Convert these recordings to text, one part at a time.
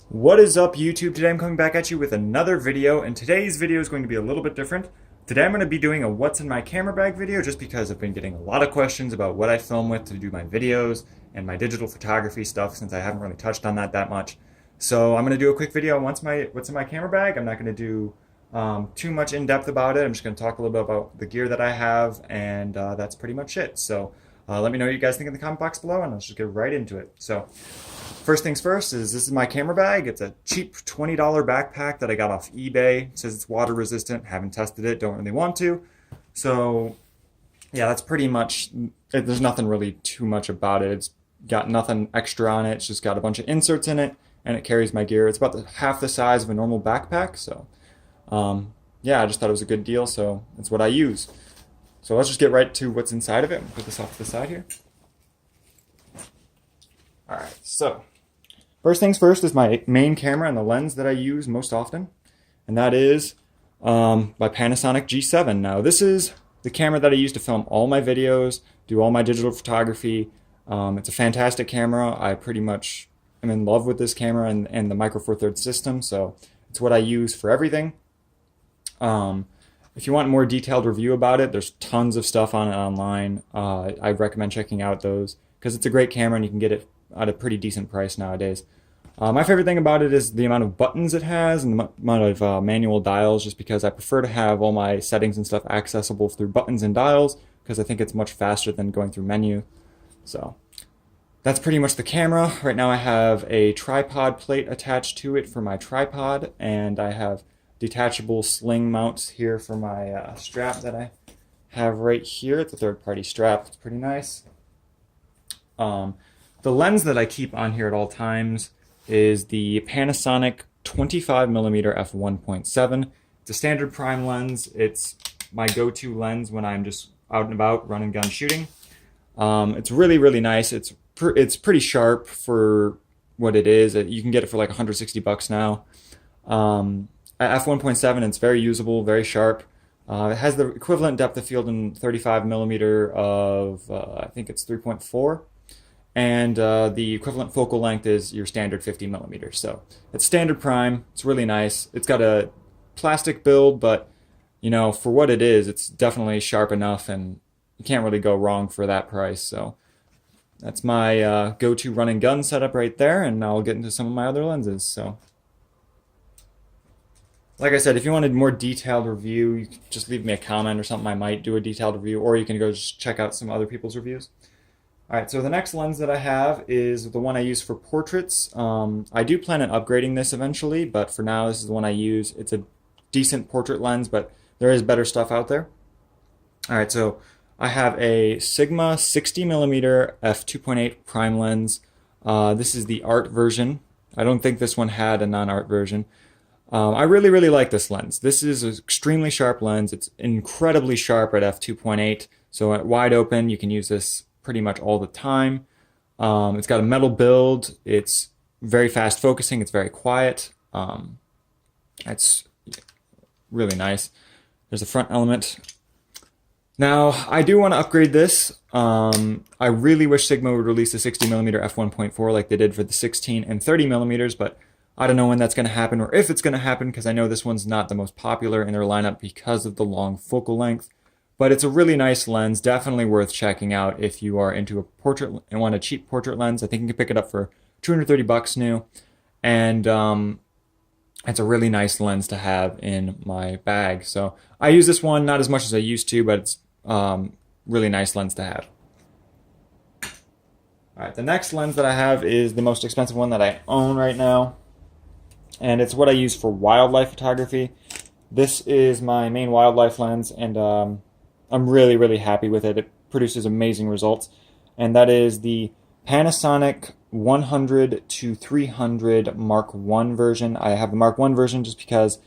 What is up, YouTube? Today I'm coming back at you with another video, and today's video is going to be a little bit different. Today I'm going to be doing a what's in my camera bag video just because I've been getting a lot of questions about what I film with to do my videos and my digital photography stuff since I haven't really touched on that much. So I'm going to do a quick video on what's in my camera bag. I'm not going to do too much in depth about it. I'm just going to talk a little bit about the gear that I have, and that's pretty much it. So let me know what you guys think in the comment box below, and let's just get right into it. So first things first is this is my camera bag. It's a cheap $20 backpack that I got off eBay. It says it's water resistant. Haven't tested it. Don't really want to. So yeah, that's pretty much it. There's nothing really too much about it. It's got nothing extra on it. It's just got a bunch of inserts in it, and it carries my gear. It's about half the size of a normal backpack. So yeah, I just thought it was a good deal. So it's what I use. So let's just get right to what's inside of it. Put this off to the side here. All right, so first things first is my main camera and the lens that I use most often, and that is my Panasonic G7. Now, this is the camera that I use to film all my videos, do all my digital photography. It's a fantastic camera. I pretty much am in love with this camera and the Micro Four Thirds system, so it's what I use for everything. If you want a more detailed review about it, there's tons of stuff on it online. I recommend checking out those because it's a great camera and you can get it at a pretty decent price nowadays. My favorite thing about it is the amount of buttons it has and the amount of manual dials, just because I prefer to have all my settings and stuff accessible through buttons and dials because I think it's much faster than going through menu. So that's pretty much the camera. Right now I have a tripod plate attached to it for my tripod, and I have detachable sling mounts here for my strap that I have right here. It's a third-party strap. It's pretty nice. The lens that I keep on here at all times is the Panasonic 25mm f1.7. It's a standard prime lens. It's my go-to lens when I'm just out and about run and gun shooting. It's really nice. It's pretty sharp for what it is. You can get it for like $160 now. At f1.7, it's very usable, very sharp. It has the equivalent depth of field in 35mm of I think it's 3.4. And the equivalent focal length is your standard 50mm. So it's standard prime. It's really nice. It's got a plastic build, but you know, for what it is, it's definitely sharp enough, and you can't really go wrong for that price. So that's my go-to run and gun setup right there, and I'll get into some of my other lenses. So like I said, if you wanted a more detailed review, you can just leave me a comment or something. I might do a detailed review, or you can go just check out some other people's reviews. Alright, so the next lens that I have is the one I use for portraits. I do plan on upgrading this eventually, but for now this is the one I use. It's a decent portrait lens, but there is better stuff out there. Alright, so I have a Sigma 60mm f2.8 prime lens. This is the art version. I don't think this one had a non-art version. I really like this lens. This is an extremely sharp lens. It's incredibly sharp at f2.8, so at wide open you can use this pretty much all the time. It's got a metal build. It's very fast focusing. It's very quiet. It's really nice. There's a front element. Now, I do want to upgrade this. I really wish Sigma would release a 60mm f1.4 like they did for the 16 and 30mm, but I don't know when that's going to happen or if it's going to happen, because I know this one's not the most popular in their lineup because of the long focal length. But it's a really nice lens, definitely worth checking out if you are into a portrait and want a cheap portrait lens. I think you can pick it up for $230 new, and it's a really nice lens to have in my bag. So I use this one not as much as I used to, but it's really nice lens to have. All right, the next lens that I have is the most expensive one that I own right now, and it's what I use for wildlife photography. This is my main wildlife lens, and I'm really happy with it. It produces amazing results, and that is the Panasonic 100-300 Mark I version. I have the Mark I version just because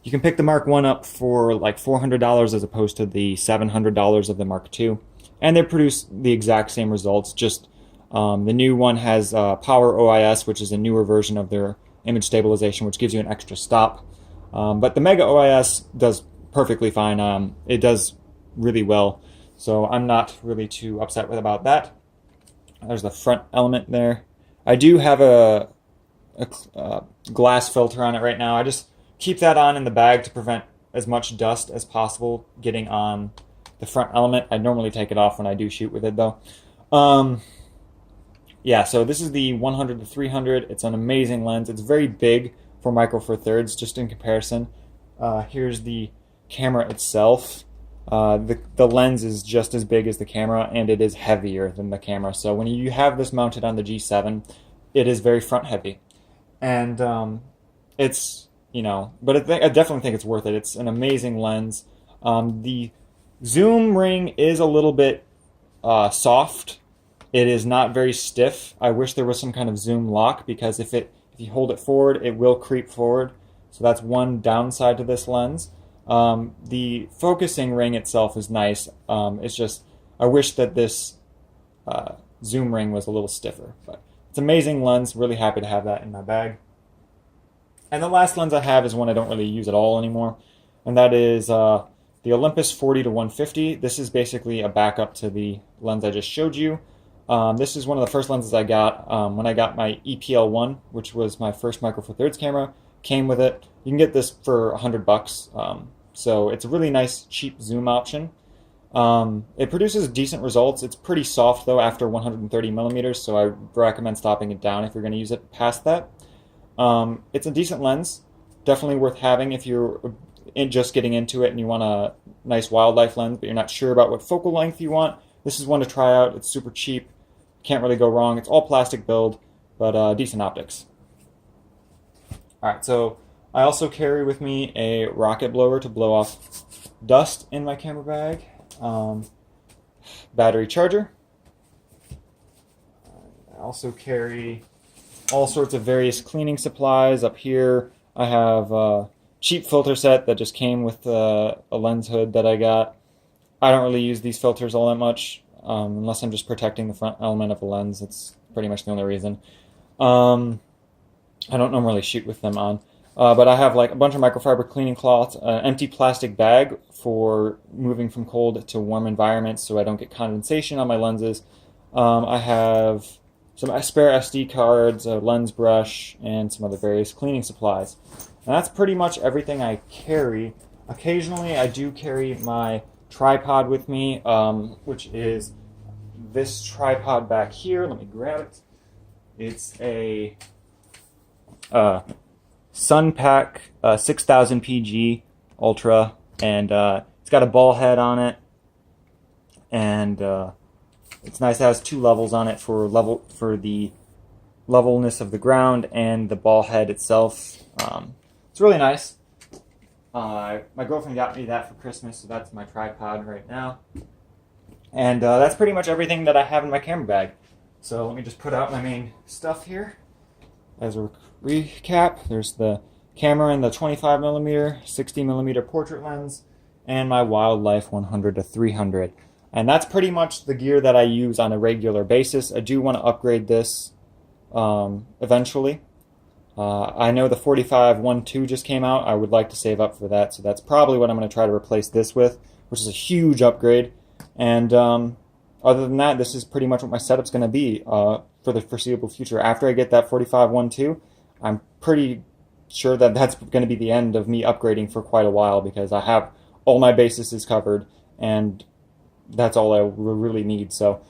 you can pick the Mark I up for like $400 as opposed to the $700 of the Mark II, and they produce the exact same results. Just the new one has Power OIS, which is a newer version of their image stabilization, which gives you an extra stop. But the Mega OIS does perfectly fine. It does really well, so I'm not really too upset about that. There's the front element there. I do have a glass filter on it right now. I just keep that on in the bag to prevent as much dust as possible getting on the front element. I normally take it off when I do shoot with it though. Yeah, so this is the 100 to 300. It's an amazing lens. It's very big for Micro Four Thirds, just in comparison. Here's the camera itself. The lens is just as big as the camera, and it is heavier than the camera. So when you have this mounted on the G7, it is very front heavy. And it's, but I definitely think it's worth it. It's an amazing lens. The zoom ring is a little bit soft. It is not very stiff. I wish there was some kind of zoom lock, because if you hold it forward, it will creep forward. So that's one downside to this lens. The focusing ring itself is nice. It's just, I wish that this zoom ring was a little stiffer. But it's an amazing lens. Really happy to have that in my bag. And the last lens I have is one I don't really use at all anymore. And that is the Olympus 40 to 150. This is basically a backup to the lens I just showed you. This is one of the first lenses I got when I got my EPL1, which was my first Micro Four Thirds camera. Came with it. You can get this for $100. So it's a really nice, cheap zoom option. It produces decent results. It's pretty soft though after 130 millimeters, so I recommend stopping it down if you're going to use it past that. It's a decent lens, definitely worth having if you're just getting into it and you want a nice wildlife lens, but you're not sure about what focal length you want. This is one to try out. It's super cheap. Can't really go wrong. It's all plastic build, but decent optics. Alright, so I also carry with me a rocket blower to blow off dust in my camera bag. Battery charger. I also carry all sorts of various cleaning supplies. Up here I have a cheap filter set that just came with a lens hood that I got. I don't really use these filters all that much, unless I'm just protecting the front element of the lens. It's pretty much the only reason. I don't normally shoot with them on. But I have like a bunch of microfiber cleaning cloths, an empty plastic bag for moving from cold to warm environments so I don't get condensation on my lenses. I have some spare SD cards, a lens brush, and some other various cleaning supplies. And that's pretty much everything I carry. Occasionally I do carry my tripod with me, which is this tripod back here. Let me grab it. It's a Sunpack 6000 PG Ultra, and it's got a ball head on it, and it's nice. It has two levels on it for the levelness of the ground and the ball head itself. It's really nice. My girlfriend got me that for Christmas, so that's my tripod right now. And that's pretty much everything that I have in my camera bag. So let me just put out my main stuff here. As a recap, there's the camera and the 25mm, 60mm portrait lens, and my Wildlife 100 to 300. And that's pretty much the gear that I use on a regular basis. I do want to upgrade this eventually. I know the 45-1.2 just came out. I would like to save up for that, so that's probably what I'm going to try to replace this with, which is a huge upgrade. And other than that, this is pretty much what my setup's going to be for the foreseeable future. After I get that 45-1.2, I'm pretty sure that that's going to be the end of me upgrading for quite a while, because I have all my bases covered, and that's all I really need. So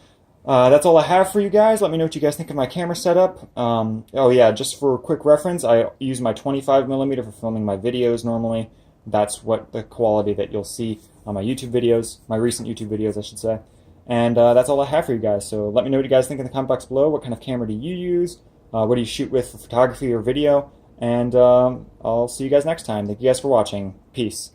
that's all I have for you guys. Let me know what you guys think of my camera setup. Oh yeah, just for quick reference, I use my 25mm for filming my videos normally. That's what the quality that you'll see on my YouTube videos, my recent YouTube videos, I should say. And that's all I have for you guys. So let me know what you guys think in the comment box below. What kind of camera do you use? What do you shoot with for photography or video? And I'll see you guys next time. Thank you guys for watching. Peace.